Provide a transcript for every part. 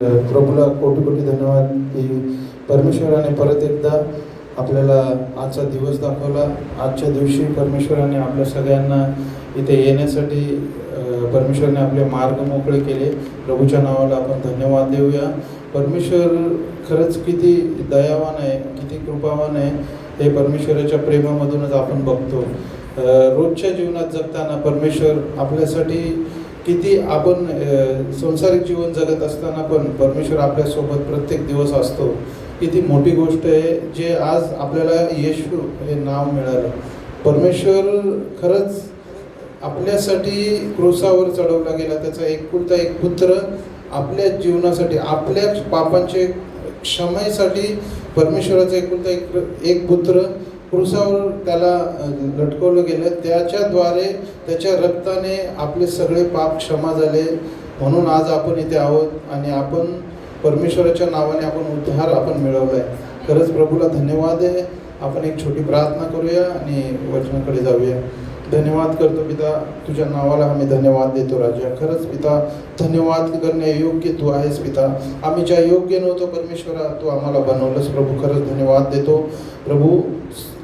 प्रभूला कोटी कोटी धन्यवाद की परमेश्वराने परत एकदा आपल्याला आजचा दिवस दाखवला. आजच्या दिवशी परमेश्वराने आपल्या सगळ्यांना इथे येण्यासाठी परमेश्वराने आपले मार्ग मोकळे केले. प्रभूच्या नावाला आपण धन्यवाद देऊया. परमेश्वर खरंच किती दयावान आहे, किती कृपावान आहे, हे परमेश्वराच्या प्रेमामधूनच आपण बघतो. रोजच्या जीवनात जगताना परमेश्वर आपल्यासाठी किती आपण संसारिक जीवन जगत असताना पण परमेश्वर आपल्यासोबत प्रत्येक दिवस असतो. किती मोठी गोष्ट आहे जे आज आपल्याला येशू हे नाव मिळालं. परमेश्वर खरंच आपल्यासाठी क्रूसावर चढवला गेला. त्याचा एकुलता एक पुत्र आपल्या जीवनासाठी, आपल्या पापांचे क्षमेसाठी परमेश्वराचा एकुलता एक पुत्र क्रूसावर त्याला लटकवलं गेलं. त्याच्याद्वारे, त्याच्या रक्ताने आपले सगळे पाप क्षमा झाले. म्हणून आज आपण इथे आहोत आणि आपण परमेश्वराच्या नावाने आपण उद्धार आपण मिळवला आहे. खरंच प्रभूला धन्यवाद आहे. आपण एक छोटी प्रार्थना करूया आणि वचनाकडे जाऊया. धन्यवाद करतो पिता, तुझ्या नावाला आम्ही धन्यवाद देतो राजा. खरंच पिता, धन्यवाद करणे योग्य तू आहेस पिता. आम्ही ज्या योग्य नव्हतो परमेश्वरा, तू आम्हाला बनवलंस प्रभू. खरंच धन्यवाद देतो प्रभू.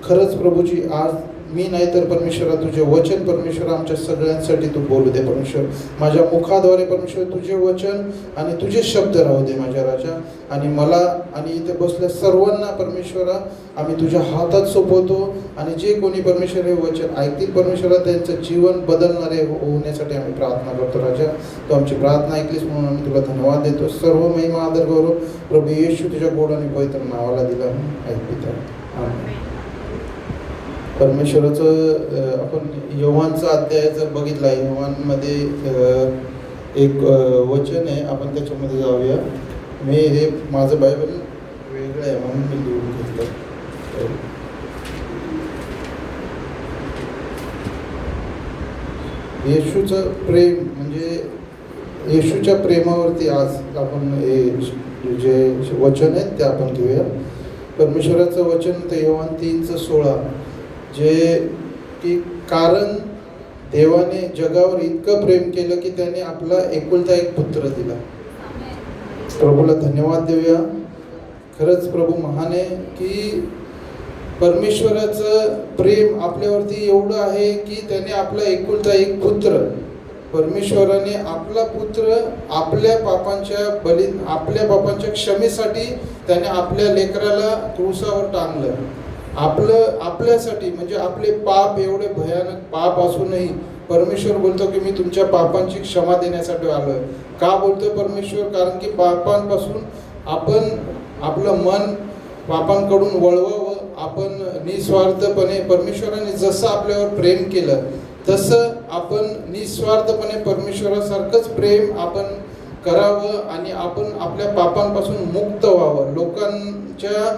खरंच प्रभूजी, आज मी नाही तर परमेश्वरा तुझे वचन परमेश्वरा आमच्या सगळ्यांसाठी तू बोलू दे परमेश्वर. माझ्या मुखाद्वारे परमेश्वर तुझे वचन आणि तुझे शब्द राहू दे माझ्या राजा. आणि मला आणि इथे बसल्या सर्वांना परमेश्वरा आम्ही तुझ्या हातात सोपवतो. आणि जे कोणी परमेश्वर हे वचन ऐकतील परमेश्वरा, त्यांचं जीवन बदलणारे होण्यासाठी आम्ही प्रार्थना करतो राजा. तू आमची प्रार्थना ऐकलीस म्हणून आम्ही तुला धन्यवाद देतो. सर्व महिमा आदर गौरव प्रभू येशू तुझ्या गोड आणि पवित्र नावाला दिला ऐक पिता. आमेन. परमेश्वराचं आपण योहानचा अध्याय जर बघितला, योहानमध्ये एक वचन आहे, आपण त्याच्यामध्ये जाऊया. मी हे माझं बायबल वेगळं आहे म्हणून मी लिहून घेतलं. येशूचं प्रेम म्हणजे येशूच्या प्रेमावरती आज आपण हे जे वचन आहेत ते आपण घेऊया. परमेश्वराचं वचन ते योहान 3:16, जे की कारण देवाने जगावर इतकं प्रेम केलं की त्याने आपला एकुलता एक पुत्र दिला. प्रभूला धन्यवाद देऊया. खरंच प्रभू महान आहे की परमेश्वराचं प्रेम आपल्यावरती एवढं आहे की त्याने आपला एकुलता एक पुत्र, परमेश्वराने आपला पुत्र आपल्या पापांच्या क्षमेसाठी त्याने आपल्या लेकराला क्रूसावर टांगलं. आपल्यासाठी म्हणजे आपले पाप, एवढे भयानक पाप असूनही परमेश्वर बोलतो की मी तुमच्या पापांची क्षमा देण्यासाठी आलोय. का बोलतोय परमेश्वर? कारण की पापांपासून आपण आपलं मन पापांकडून वळवावं. आपण निस्वार्थपणे, परमेश्वराने जसं आपल्यावर प्रेम केलं तसं आपण निस्वार्थपणे परमेश्वरासारखंच प्रेम आपण करावं आणि आपण आपल्या पापांपासून मुक्त व्हावं. लोकांच्या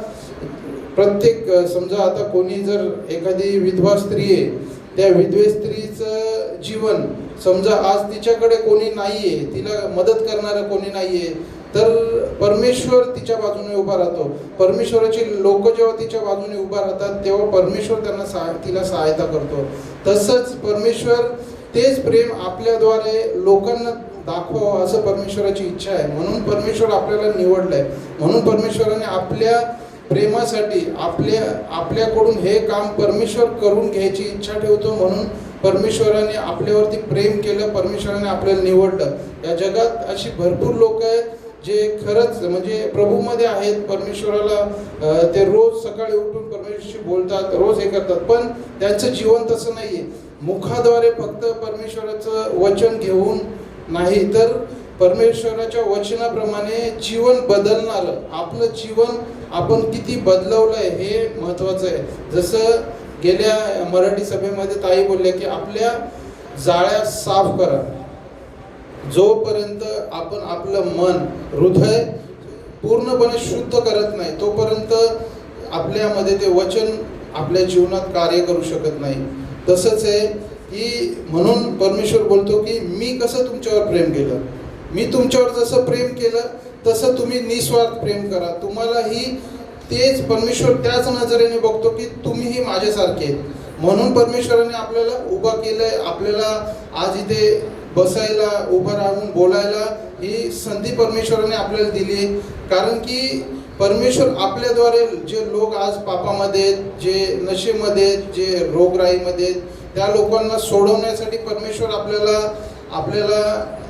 प्रत्येक, समजा आता कोणी जर एखादी विधवा स्त्री आहे, त्या विधवे स्त्रीचं जीवन, समजा आज तिच्याकडे कोणी नाहीये, तिला मदत करणारं कोणी नाहीये, तर परमेश्वर तिच्या बाजूने उभा राहतो. परमेश्वराची लोक जेव्हा तिच्या बाजूने उभा राहतात तेव्हा परमेश्वर त्यांना तिला सहायता करतो. तसंच परमेश्वर तेच प्रेम आपल्याद्वारे लोकांना दाखवावं असं परमेश्वराची इच्छा आहे. म्हणून परमेश्वर आपल्याला निवडलंय. म्हणून परमेश्वराने आपल्या प्रेमासाठी आपल्याकडून हे काम परमेश्वर करून घ्यायची इच्छा ठेवतो. म्हणून परमेश्वराने आपल्यावरती प्रेम केलं, परमेश्वराने आपल्याला निवडलं. या जगात अशी भरपूर लोक आहेत जे खरंच म्हणजे प्रभूमध्ये आहेत. परमेश्वराला ते रोज सकाळी उठून परमेश्वराशी बोलतात, रोज हे करतात, पण त्यांचं जीवन तसं नाही आहे. मुखाद्वारे फक्त परमेश्वराचं वचन घेऊन नाही, तर परमेश्वराच्या वचनाप्रमाणे जीवन बदलणारं आपलं जीवन आपण किती बदलवलं आहे हे महत्त्वाचं आहे. जसं गेल्या मराठी सभेमध्ये ताई बोलल्या की आपल्या जाळ्या साफ करा. जोपर्यंत आपण आपलं मन, हृदय पूर्णपणे शुद्ध करत नाही तोपर्यंत आपल्यामध्ये ते वचन आपल्या जीवनात कार्य करू शकत नाही. तसंच आहे की म्हणून परमेश्वर बोलतो की मी कसं तुमच्यावर प्रेम केलं, मी तुमच्यावर जसं प्रेम केलं तसं तुम्ही निस्वार्थ प्रेम करा. तुम्हालाही तेच परमेश्वर त्याच नजरेने बघतो की तुम्हीही माझ्यासारखे आहेत. म्हणून परमेश्वराने आपल्याला उभा केलंय, आपल्याला आज इथे बसायला, उभं राहून बोलायला ही संधी परमेश्वराने आपल्याला दिली. कारण की परमेश्वर आपल्याद्वारे जे लोक आज पापामध्ये, जे नशेमध्ये, जे रोगराईमध्ये, त्या लोकांना सोडवण्यासाठी परमेश्वर आपल्याला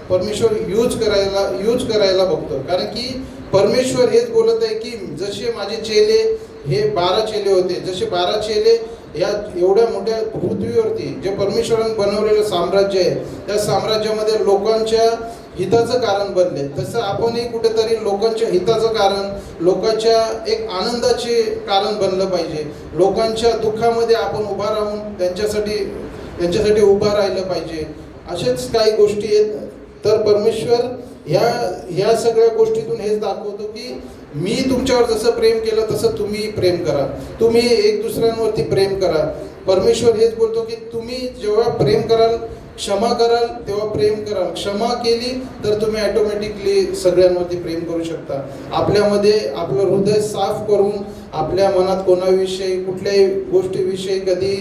परमेश्वर यूज करायला बघतो. कारण की परमेश्वर हेच बोलत आहे की जसे माझे चेले, हे 12 चेले होते, जसे 12 चेले या एवढ्या मोठ्या पृथ्वीवरती जे परमेश्वराने बनवलेलं साम्राज्य आहे, त्या साम्राज्यामध्ये लोकांच्या हिताचं कारण बनले, तसं आपणही कुठेतरी लोकांच्या हिताचं कारण, लोकांच्या एक आनंदाचे कारण बनलं पाहिजे. लोकांच्या दुःखामध्ये आपण उभा राहून त्यांच्यासाठी उभा राहिलं पाहिजे. असेच काही गोष्टी आहेत. तर परमेश्वर ह्या सगळ्या गोष्टीतून हेच दाखवतो की मी तुमच्यावर जसं प्रेम केलं तसं तुम्ही प्रेम करा, तुम्ही एक दुसऱ्यांवरती प्रेम करा. परमेश्वर हेच बोलतो की तुम्ही जेव्हा प्रेम कराल, क्षमा कराल, तेव्हा प्रेम कराल. क्षमा केली तर तुम्ही ऑटोमॅटिकली सगळ्यांवरती प्रेम करू शकता. आपल्यामध्ये आपलं हृदय साफ करून आपल्या मनात कोणाविषयी, कुठल्याही गोष्टीविषयी कधी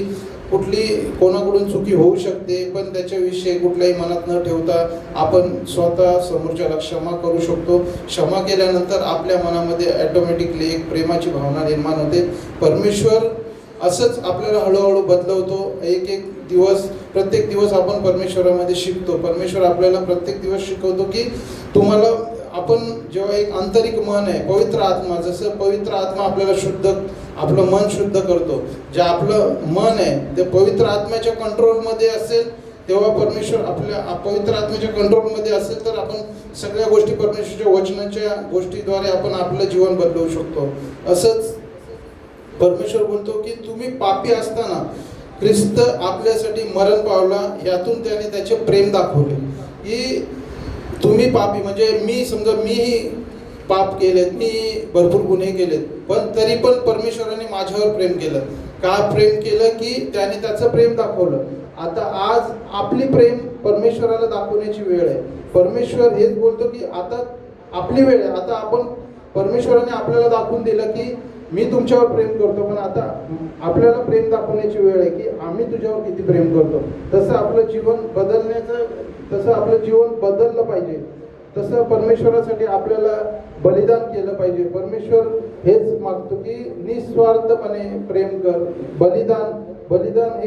कोणाकडून चुकी होऊ शकते, पण त्याच्याविषयी कुठल्याही मनात न ठेवता आपण स्वतः समोरच्याला क्षमा करू शकतो. क्षमा केल्यानंतर आपल्या मनामध्ये ऑटोमॅटिकली एक प्रेमाची भावना निर्माण होते. परमेश्वर असंच आपल्याला हळूहळू बदलवतो. एक दिवस, प्रत्येक दिवस आपण परमेश्वरामध्ये शिकतो. परमेश्वर आपल्याला प्रत्येक दिवस शिकवतो की तुम्हाला, आपण जेव्हा एक आंतरिक मन आहे, पवित्र आत्मा, जसं पवित्र आत्मा आपल्याला आपलं मन शुद्ध करतो. जे आपलं मन आहे ते पवित्र आत्म्याच्या कंट्रोलमध्ये असेल, तेव्हा परमेश्वर आपल्या पवित्र आत्म्याच्या कंट्रोलमध्ये असेल तर आपण सगळ्या गोष्टी परमेश्वराच्या वचनाच्या गोष्टीद्वारे आपण आपलं जीवन बदलवू शकतो. असंच परमेश्वर बोलतो की तुम्ही पापी असताना ख्रिस्त आपल्यासाठी मरण पावला, यातून त्याने त्याचे प्रेम दाखवले. की तुम्ही पापी, म्हणजे मीही पाप केलेत, मी भरपूर गुन्हे केलेत, पण तरी पण परमेश्वराने माझ्यावर प्रेम केलं. का प्रेम केलं? की त्याने त्याचं प्रेम दाखवलं. आता आज आपली प्रेम परमेश्वराला दाखवण्याची वेळ आहे. परमेश्वर हेच बोलतो की आता आपली वेळ आहे. आता आपण, परमेश्वराने आपल्याला दाखवून दिलं की मी तुमच्यावर प्रेम करतो, पण आता आपल्याला प्रेम दाखवण्याची वेळ आहे की आम्ही तुझ्यावर किती प्रेम करतो. तसं आपलं जीवन बदललं पाहिजे. तसं परमेश्वरासाठी आपल्याला बलिदान केलं पाहिजे. परमेश्वर हेच मागतो की निस्वार्थपणे प्रेम कर. बलिदान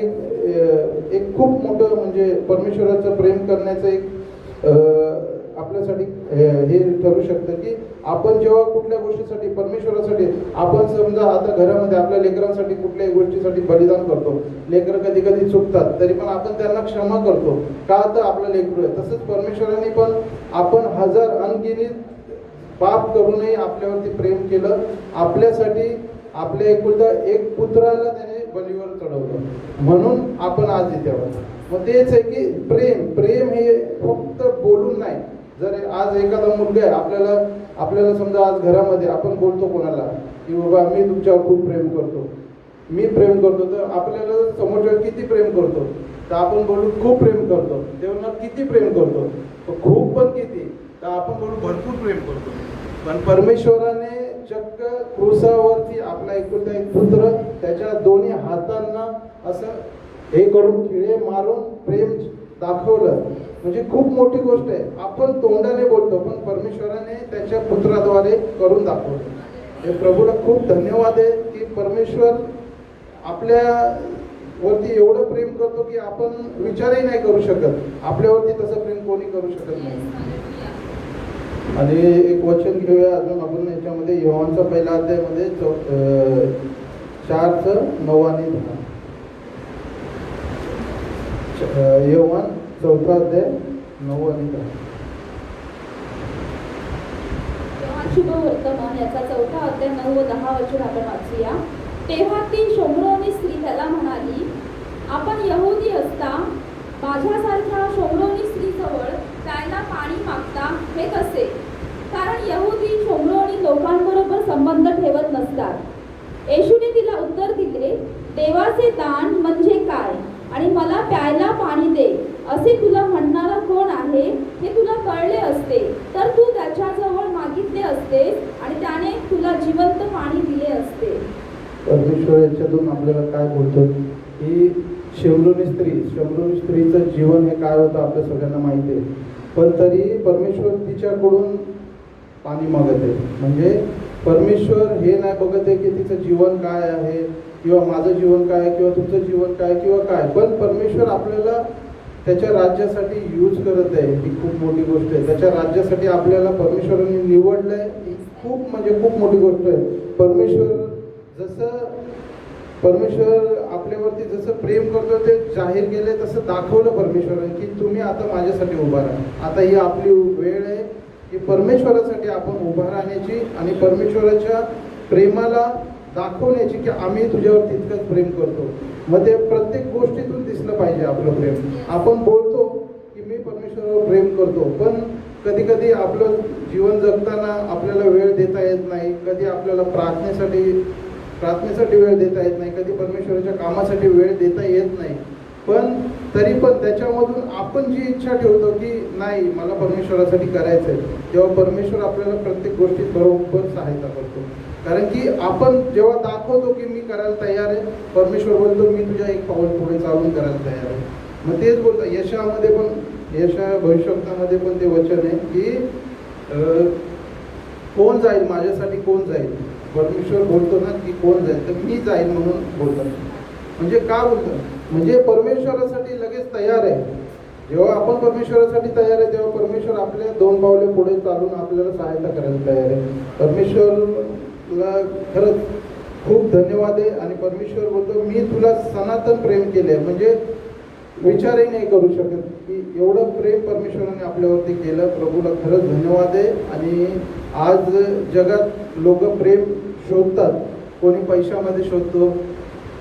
एक खूप मोठं, म्हणजे परमेश्वराचं प्रेम करण्याचं एक आपल्यासाठी हे ठरू शकतं की आपण जेव्हा कुठल्या गोष्टीसाठी, परमेश्वरासाठी, आपण समजा आता घरामध्ये आपल्या लेकरांसाठी कुठल्याही गोष्टीसाठी बलिदान करतो. लेकरं कधी कधी चुकतात, तरी पण आपण त्यांना क्षमा करतो. का? तर आपलं लेकरू आहे. तसंच परमेश्वराने पण आपण हजार अनगिनित पाप करूनही आपल्यावरती प्रेम केलं. आपल्यासाठी आपल्या एकुलता एक पुत्राला त्याने बलीवर चढवलं, म्हणून आपण आज इथे आहोत. मग तेच आहे की प्रेम हे फक्त बोलून नाही. जर आज एखादा मुलगा आहे, आपल्याला समजा आज घरामध्ये आपण बोलतो कोणाला की बाबा मी तुमच्यावर खूप प्रेम करतो, मी प्रेम करतो, तर आपल्याला समोरच्या किती प्रेम करतो, तर आपण बोलू खूप प्रेम करतो. तेव्हा किती प्रेम करतो, खूप पण किती, तर आपण बोलू भरपूर प्रेम करतो. पण परमेश्वराने चक्क क्रूसावरती आपला एकुलता एक पुत्र त्याच्या दोन्ही हातांना असं हे करून, खिळे मारून प्रेम दाखवलं. म्हणजे खूप मोठी गोष्ट आहे. आपण तोंडाने बोलतो, पण परमेश्वराने त्याच्या पुत्राद्वारे करून दाखवलं. हे प्रभूला खूप धन्यवाद आहे की परमेश्वर आपल्यावरती एवढं प्रेम करतो की आपण विचारही नाही करू शकत. आपल्यावरती तसं प्रेम कोणी करू शकत नाही. आणि एक वचन घेऊया अजून आपण याच्यामध्ये, योहानचा पहिला अध्यायामध्ये 4:9 आणि 10. योहान 4 अध्याय 9 आणि 10. शुभ वर्तमान याचा 4 अध्याय 9 व 10 वचन आपण वाचूया. तेव्हा ती शोम्रोनी स्त्री त्याला म्हणाली, आपण यहुदी असता माझ्यासारख्या शोम्रोनी स्त्रीजवळ प्यायला पाणी मागता हे कसे? कारण यहुदी शोम्रोनी लोकांबरोबर संबंध ठेवत नसतात. येशूने तिला उत्तर दिले, देवाचे दान म्हणजे काय आणि मला प्यायला पाणी दे असे तुला म्हणणारा कोण आहे हे तुला कळले असते तर तू त्याच्याजवळ मागितले असतेस आणि त्याने तुला जिवंत पाणी दिले असते. परमेश्वर याच्यातून आपल्याला काय बोलतो की शोम्रोनी स्त्रीचं जीवन हे काय होतं आपल्या सगळ्यांना माहिती आहे. पण तरी परमेश्वर तिच्याकडून पाणी मागत आहे. म्हणजे परमेश्वर हे नाही बघत आहे की तिचं जीवन काय आहे किंवा माझं जीवन काय किंवा तुमचं जीवन काय किंवा काय, पण परमेश्वर आपल्याला त्याच्या राज्यासाठी यूज करत आहे. ही खूप मोठी गोष्ट आहे. त्याच्या राज्यासाठी आपल्याला परमेश्वरांनी निवडलंय, ही खूप म्हणजे खूप मोठी गोष्ट आहे. परमेश्वर आपल्यावरती जसं प्रेम करतो ते जाहीर केलंय, तसं दाखवलं परमेश्वराने की तुम्ही आता माझ्यासाठी उभा राहा. आता ही आपली वेळ आहे की परमेश्वरासाठी आपण उभा राहण्याची आणि परमेश्वराच्या प्रेमाला दाखवण्याची की आम्ही तुझ्यावर तितकंच प्रेम करतो. मग ते प्रत्येक गोष्टीतून दिसलं पाहिजे आपलं प्रेम. आपण बोलतो की मी परमेश्वरावर प्रेम करतो, पण कधी कधी आपलं जीवन जगताना आपल्याला वेळ देता येत नाही. कधी आपल्याला प्रार्थनेसाठी वेळ देता येत नाही, कधी परमेश्वराच्या कामासाठी वेळ देता येत नाही. पण तरी पण त्याच्यामधून आपण जी इच्छा ठेवतो की नाही मला परमेश्वरासाठी करायचं आहे, तेव्हा परमेश्वर आपल्याला प्रत्येक गोष्टीत बरोबर सहायता करतो. कारण की आपण जेव्हा दाखवतो की मी करायला तयार आहे, परमेश्वर बोलतो मी तुझ्या एक पाऊल पुढे चालून करायला तयार आहे. मग तेच बोलतं यशामध्ये पण, यशा भविष्यवक्तामध्ये पण ते वचन आहे की कोण जाईल माझ्यासाठी, कोण जाईल. परमेश्वर बोलतो ना की कोण जाईल, तर मी जाईल म्हणून बोलतात. म्हणजे का बोलतं, म्हणजे परमेश्वरासाठी लगेच तयार आहे. जेव्हा आपण परमेश्वरासाठी तयार आहे तेव्हा परमेश्वर आपल्या 2 पावले पुढे चालून आपल्याला सहायता करायला तयार आहे. परमेश्वरला खरंच खूप धन्यवाद आहे. आणि परमेश्वर बोलतो मी तुला सनातन प्रेम केले, म्हणजे विचारही नाही करू शकत की एवढं प्रेम परमेश्वराने आपल्यावरती केलं. प्रभूला खरंच धन्यवाद आहे. आणि आज जगात लोक प्रेम शोधतात. कोणी पैशामध्ये शोधतो,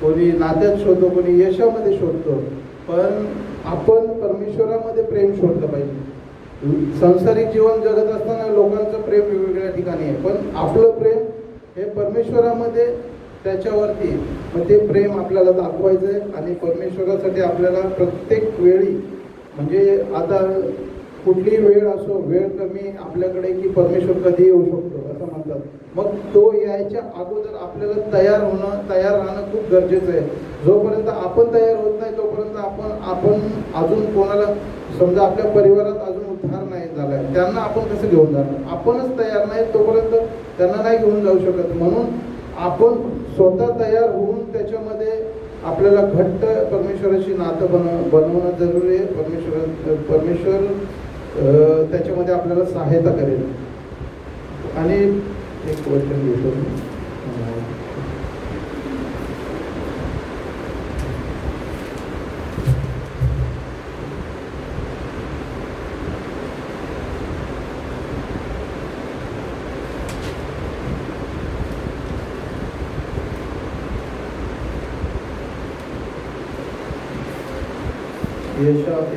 कोणी नात्यात शोधतो, कोणी यशामध्ये शोधतो, पण आपण परमेश्वरामध्ये प्रेम शोधलं पाहिजे. सांसारिक जीवन जगत असताना लोकांचं प्रेम वेगवेगळ्या ठिकाणी आहे, पण आपलं प्रेम हे परमेश्वरामध्ये, त्याच्यावरती. मग ते प्रेम आपल्याला दाखवायचं आहे. आणि परमेश्वरासाठी आपल्याला प्रत्येक वेळी, म्हणजे आता कुठलीही वेळ असो, वेळ कमी आपल्याकडे की परमेश्वर कधी येऊ शकतो असं म्हणतात. मग तो यायच्या अगोदर आपल्याला तयार राहणं खूप गरजेचं आहे. जोपर्यंत आपण तयार होत नाही तोपर्यंत आपण अजून कोणाला, समजा आपल्या परिवारात अजून उद्धार नाही झालाय, त्यांना आपण कसं घेऊन जाणार. आपणच तयार नाही तोपर्यंत त्यांना नाही घेऊन जाऊ शकत. म्हणून आपण स्वतः तयार होऊन त्याच्यामध्ये आपल्याला घट्ट परमेश्वराची नातं बनवणं जरुरी आहे. परमेश्वर त्याच्यामध्ये आपल्याला सहायता करेल. आणि एक वचन घेतो,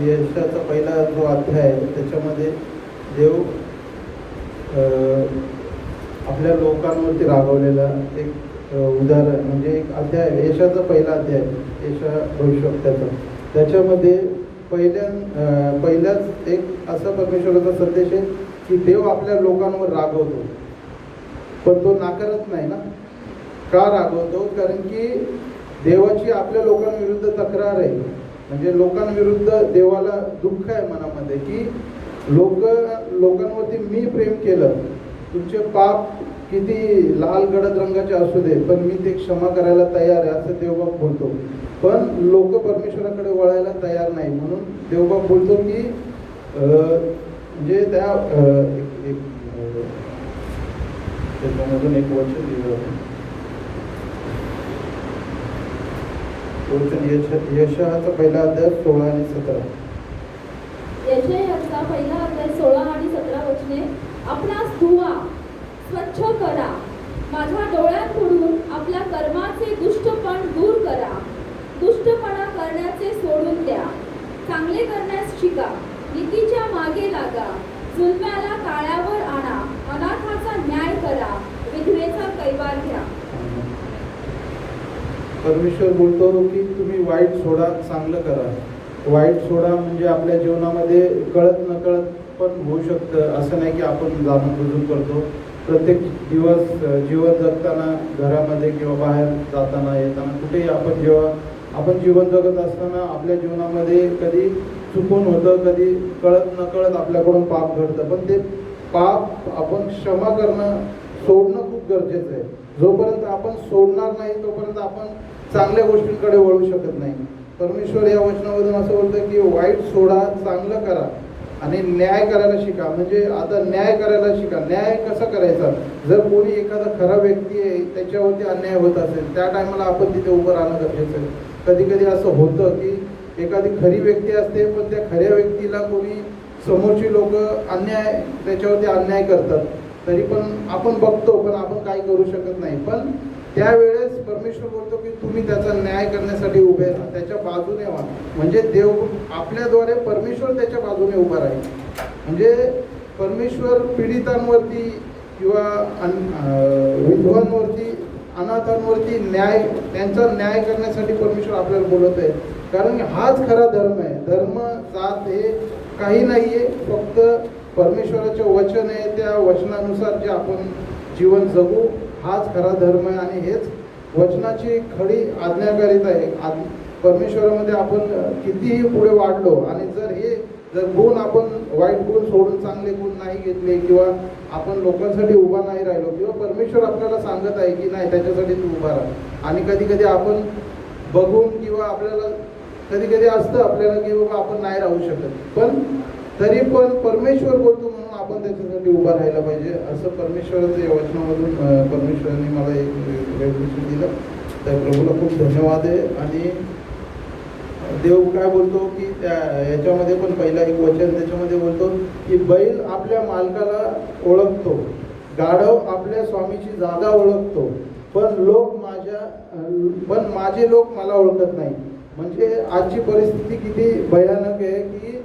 यशाचा पहिला जो अध्याय आहे त्याच्यामध्ये देव आपल्या लोकांवरती राबवलेला एक उदाहरण, म्हणजे एक अध्याय, यशाचा पहिला अध्याय, यशा भविष्यवक्त्याचा. त्याच्यामध्ये पहिल्याच एक असा परमेश्वराचा संदेश आहे की देव आपल्या लोकांवर रागवतो, पण तो नाकारत नाही ना. का रागवतो? कारण की देवाची आपल्या लोकांविरुद्ध तक्रार आहे. म्हणजे लोकांविरुद्ध देवाला दुःख आहे मनामध्ये की लोकांवरती मी प्रेम केलं, तुमचे पाप किती लाल गडद रंगाचे असू दे पण मी ते क्षमा करायला तयार आहे असं देवबाप बोलतो. पण लोक परमेश्वराकडे वळायला तयार नाही. म्हणून देवबाप बोलतो की म्हणजे त्याच्यामधून एक वचन लिहिलं, यशाचा पहिला अध्याय 16 आणि 17. यशायाचा पहिला अध्याय 16 आणि 17 वचने. आपणास धुवा, स्वच्छ करा, माझ्या डोळ्यांपुढून आपल्या कर्माचे दुष्टपण दूर करा. दुष्टपणा करण्याचे सोडून द्या, चांगले करण्यास शिका, नीतीच्या मागे लागा, जुलम्याला काळ्यावर आणा, अनाथाचा न्याय करा, विधवेचा कैवार घ्या. परमेश्वर बोलतो की तुम्ही वाईट सोडा, चांगलं करा. वाईट सोडा म्हणजे आपल्या जीवनामध्ये कळत नकळत पण होऊ शकतं. असं नाही की आपण जाणून बुजून करतो. प्रत्येक जीवन जगताना, घरामध्ये किंवा बाहेर जाताना येताना कुठेही जेव्हा आपण जीवन जगत असताना आपल्या जीवनामध्ये कधी चुकून होतं, कधी कळत नकळत आपल्याकडून पाप घडतं, पण ते पाप आपण क्षमा करणं सोडणं खूप गरजेचं आहे. जोपर्यंत आपण सोडणार नाही तोपर्यंत आपण चांगल्या गोष्टींकडे वळू शकत नाही. परमेश्वर या वचनामधून असं बोलतं की वाईट सोडा, चांगलं करा आणि न्याय करायला शिका. म्हणजे आता न्याय करायला शिका. न्याय कसा करायचा? जर कोणी एखादा खरा व्यक्ती आहे त्याच्यावरती अन्याय होत असेल, त्या टायमाला आपण तिथे उभं राहणं गरजेचं आहे. कधी कधी असं होतं की एखादी खरी व्यक्ती असते, पण त्या खऱ्या व्यक्तीला कोणी समोरची लोक त्याच्यावरती अन्याय करतात, तरी पण आपण बघतो, पण आपण काही करू शकत नाही. पण त्यावेळेस परमेश्वर बोलतो की तुम्ही त्याचा न्याय करण्यासाठी उभे राहा, त्याच्या बाजूने व्हा. म्हणजे देव आपल्याद्वारे परमेश्वर त्याच्या बाजूने उभा राहील. म्हणजे परमेश्वर पीडितांवरती किंवा विधवांवरती, अनाथांवरती त्यांचा न्याय करण्यासाठी परमेश्वर आपल्याला बोलत आहे. कारण हाच खरा धर्म आहे. धर्म जात हे काही नाही आहे, फक्त परमेश्वराचे वचन आहे, त्या वचनानुसार जे आपण जीवन जगू, हाच खरा धर्म आहे. आणि हेच वचनाची खरी आज्ञाकारिता आहे. परमेश्वरामध्ये आपण कितीही पुढे वाढलो आणि जर गुण आपण वाईट गुण सोडून चांगले गुण नाही घेतले, किंवा आपण लोकांसाठी उभा नाही राहिलो, किंवा परमेश्वर आपल्याला सांगत आहे की नाही त्याच्यासाठी तू उभा राहा, आणि कधी कधी आपण बघून किंवा आपल्याला कधी कधी असतं आपल्याला की बाबा आपण नाही राहू शकत, पण तरी पण परमेश्वर बोलतो म्हणून आपण त्याच्यासाठी उभा राहायला पाहिजे. असं परमेश्वराचं या वचनामधून परमेश्वरांनी मला एक रेव्होल्युशन दिलं. त्या प्रभूला खूप धन्यवाद आहे. आणि देव काय बोलतो की याच्यामध्ये पण पहिला एक वचन त्याच्यामध्ये बोलतो की बैल आपल्या मालकाला ओळखतो, गाढव आपल्या स्वामीची जागा ओळखतो, पण माझे लोक मला ओळखत नाही. म्हणजे आजची परिस्थिती किती भयानक आहे की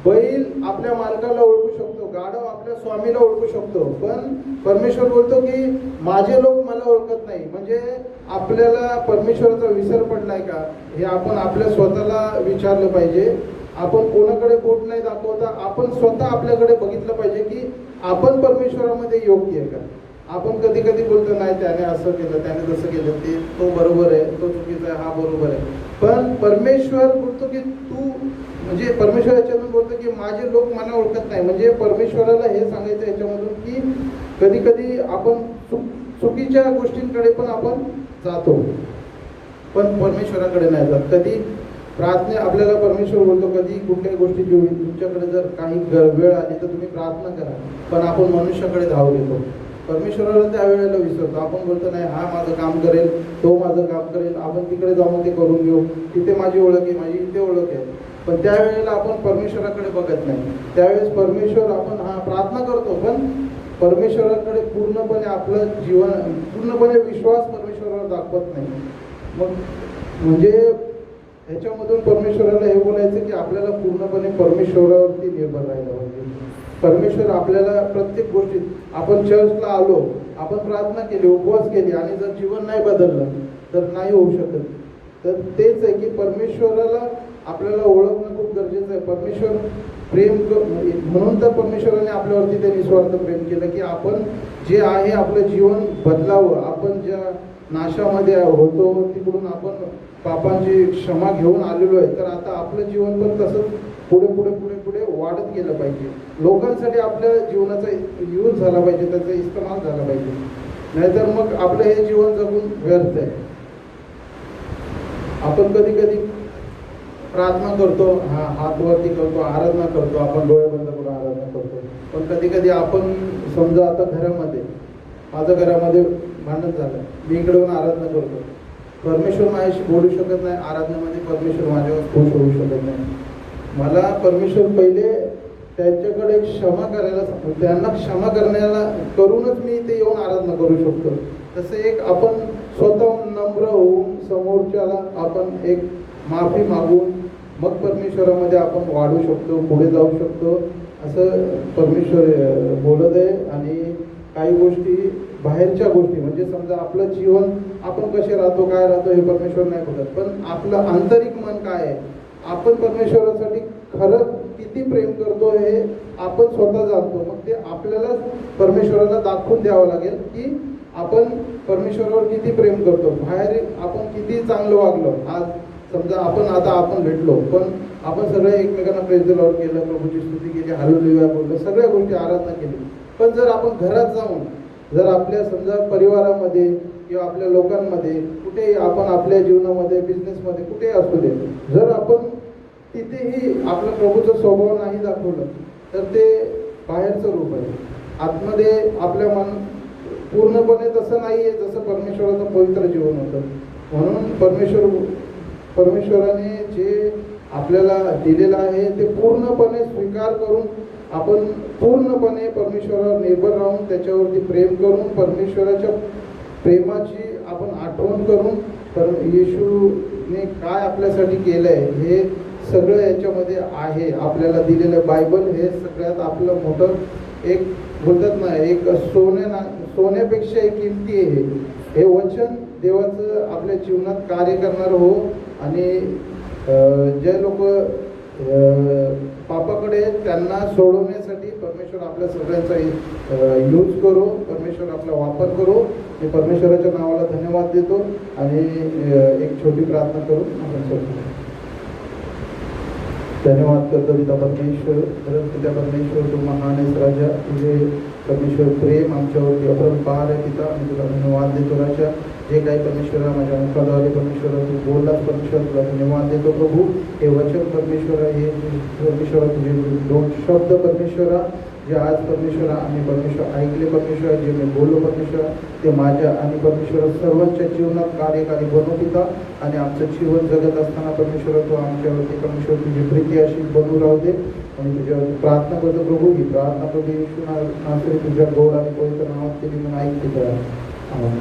बैल आपल्या मालकाला ओळखू शकतो, गाढव आपल्या स्वामीला ओळखू शकतो, पण परमेश्वर बोलतो की माझे लोक मला ओळखत नाही. म्हणजे आपल्याला परमेश्वराचा विसर पडलाय का, हे आपण आपल्या स्वतःला विचारलं पाहिजे. आपण कोणाकडे बोट नाही दाखवता, आपण स्वतः आपल्याकडे बघितलं पाहिजे की आपण परमेश्वरामध्ये योग्य आहे का. आपण कधी कधी बोलतो नाही त्याने असं केलं, त्याने तसं केलं, तो बरोबर आहे, तो चुकीचा आहे, हा बरोबर आहे. पण परमेश्वर बोलतो की म्हणजे परमेश्वर याच्यातून बोलतो की माझे लोक मला ओळखत नाही. म्हणजे परमेश्वराला हे सांगायचं याच्यामधून की कधी कधी आपण चुकीच्या गोष्टींकडे पण आपण जातो, पण परमेश्वराकडे नाही जात. कधी प्रार्थना आपल्याला परमेश्वर बोलतो कधी कुठल्याही गोष्टीची तुमच्याकडे जर काही वेळ आली तर तुम्ही प्रार्थना करा, पण आपण मनुष्याकडे धाव घेतो. परमेश्वराला त्यावेळेला विसरतो. आपण बोलतो नाही हा माझं काम करेल, तो माझं काम करेल, आपण तिकडे जाऊन ते करून घेऊ, तिथे माझी ओळख आहे, माझी इथे ओळख आहे. पण त्यावेळेला आपण परमेश्वराकडे बघत नाही. त्यावेळेस परमेश्वर आपण प्रार्थना करतो, पण परमेश्वराकडे पूर्णपणे आपलं जीवन, पूर्णपणे विश्वास परमेश्वरावर दाखवत नाही. मग म्हणजे ह्याच्यामधून परमेश्वराला हे बोलायचं की आपल्याला पूर्णपणे परमेश्वरावरती निर्भर राहायला पाहिजे. परमेश्वर आपल्याला प्रत्येक गोष्टीत, आपण चर्चला आलो, आपण प्रार्थना केली, उपवास केली, आणि जर जीवन नाही बदललं तर नाही होऊ शकत. तर तेच आहे की परमेश्वराला आपल्याला ओळखणं खूप गरजेचं आहे. परमेश्वर प्रेम म्हणून तर परमेश्वराने आपल्यावरती ते निस्वार्थ प्रेम केलं की आपण जे आहे आपलं जीवन बदलावं. आपण ज्या नाशामध्ये होतो तिकडून आपण पापांची क्षमा घेऊन आलेलो आहे, तर आता आपलं जीवन पण तसंच पुढे पुढे पुढे पुढे वाढत गेलं पाहिजे. लोकांसाठी आपल्या जीवनाचा यूज झाला पाहिजे, त्याचा इस्तेमाल झाला पाहिजे. नाहीतर मग आपलं हे जीवन जगून व्यर्थ आहे. आपण कधी कधी प्रार्थना करतो, हात वरती करतो, आराधना करतो, आपण डोळे बंद करून आराधना करतो. पण कधी कधी आपण समजा आता माझ्या घरामध्ये भांडण झालं, मी इकडे येऊन आराधना करतो, परमेश्वर माझ्याशी बोलू शकत नाही, आराधनेमध्ये परमेश्वर माझ्यावर खुश होऊ शकत नाही. मला परमेश्वर पहिले त्यांच्याकडे क्षमा करायला सांगतो, त्यांना क्षमा करूनच मी इथे येऊन आराधना करू शकतो. तसं एक आपण स्वतःहून नम्र होऊन समोरच्याला आपण एक माफी मागून मग परमेश्वरामध्ये आपण वाढू शकतो, पुढे जाऊ शकतो, असं परमेश्वर बोलत आहे. आणि काही गोष्टी, बाहेरच्या गोष्टी, म्हणजे समजा आपलं जीवन आपण कसे राहतो, काय राहतो हे परमेश्वर नाही बघत, पण आपलं आंतरिक मन काय आहे, आपण परमेश्वरासाठी खरं किती प्रेम करतो हे आपण स्वतः जाणतो. मग ते आपल्यालाच परमेश्वराला दाखवून द्यावं लागेल की आपण परमेश्वरावर किती प्रेम करतो. बाहेर आपण किती चांगलं वागलो, आज समजा आपण भेटलो, पण आपण सगळे एकमेकांना प्रेज द लॉर्ड केलं, प्रभूची स्तुती केली, हालेलुया बोललं, सगळ्या गोष्टी आराधना केली. पण जर आपण घरात जाऊन जर आपल्या समजा परिवारामध्ये किंवा आपल्या लोकांमध्ये कुठेही आपण आपल्या जीवनामध्ये बिझनेसमध्ये कुठेही असू दे, जर आपण तिथेही आपला प्रभूचा स्वभाव नाही दाखवलं तर ते बाहेरचं रूप आहे. आतमध्ये आपल्या मन पूर्णपणे तसं नाही आहे जसं परमेश्वराचं पवित्र जीवन होतं. म्हणून परमेश्वराने जे आपल्याला दिलेलं आहे ते पूर्णपणे स्वीकार करून आपण पूर्णपणे परमेश्वरावर निर्भर राहून त्याच्यावरती प्रेम करून परमेश्वराच्या प्रेमाची आपण आठवण करून येशूने काय आपल्यासाठी केलं आहे हे सगळं याच्यामध्ये आहे. आपल्याला दिलेलं बायबल हे सगळ्यात आपलं मोठं एक बोलतात ना, एक सोन्यापेक्षा एक किमती आहे. हे वचन देवाचं आपल्या जीवनात कार्य करणार हो. आणि जे लोक पापाकडे त्यांना सोडवण्यासाठी परमेश्वर आपल्या सगळ्यांचा यूज करो, परमेश्वर आपला वापर करो. मी परमेश्वराच्या नावाला धन्यवाद देतो आणि एक छोटी प्रार्थना करून आपण सोडतो. धन्यवाद करतो पिता परमेश्वर, पिता परमेश्वर तू महान आहेस राजा, तुझे परमेश्वर प्रेम आमच्यावरती अपरंपार आहे पिता. आणि तुला धन्यवाद देतो राजा. जे काही परमेश्वरा माझ्या मुखाद्वारे परमेश्वरा तू बोललास परमेश्वर तुला धन्यवाद देतो प्रभू. हे वचन परमेश्वरा, हे परमेश्वरा तुझे 2 शब्द परमेश्वरा जे आज परमेश्वरा आम्ही परमेश्वर ऐकले परमेश्वरा, जे मी बोललो परमेश्वरा ते माझ्या आणि परमेश्वरा सर्वांच्या जीवनात कार्यकारी बनव पिता. आणि आमचं जीवन जगत असताना परमेश्वरा तू आमच्यावरती परमेश्वर तुझी प्रीती अशी बनू राहू दे. आणि तुझ्यावरती प्रार्थना करतो प्रभू. ही प्रार्थना प्रभू येशू नासरी तुझ्या गोड आणि पवित्र नावात केली म्हणून ऐकते. आमेन.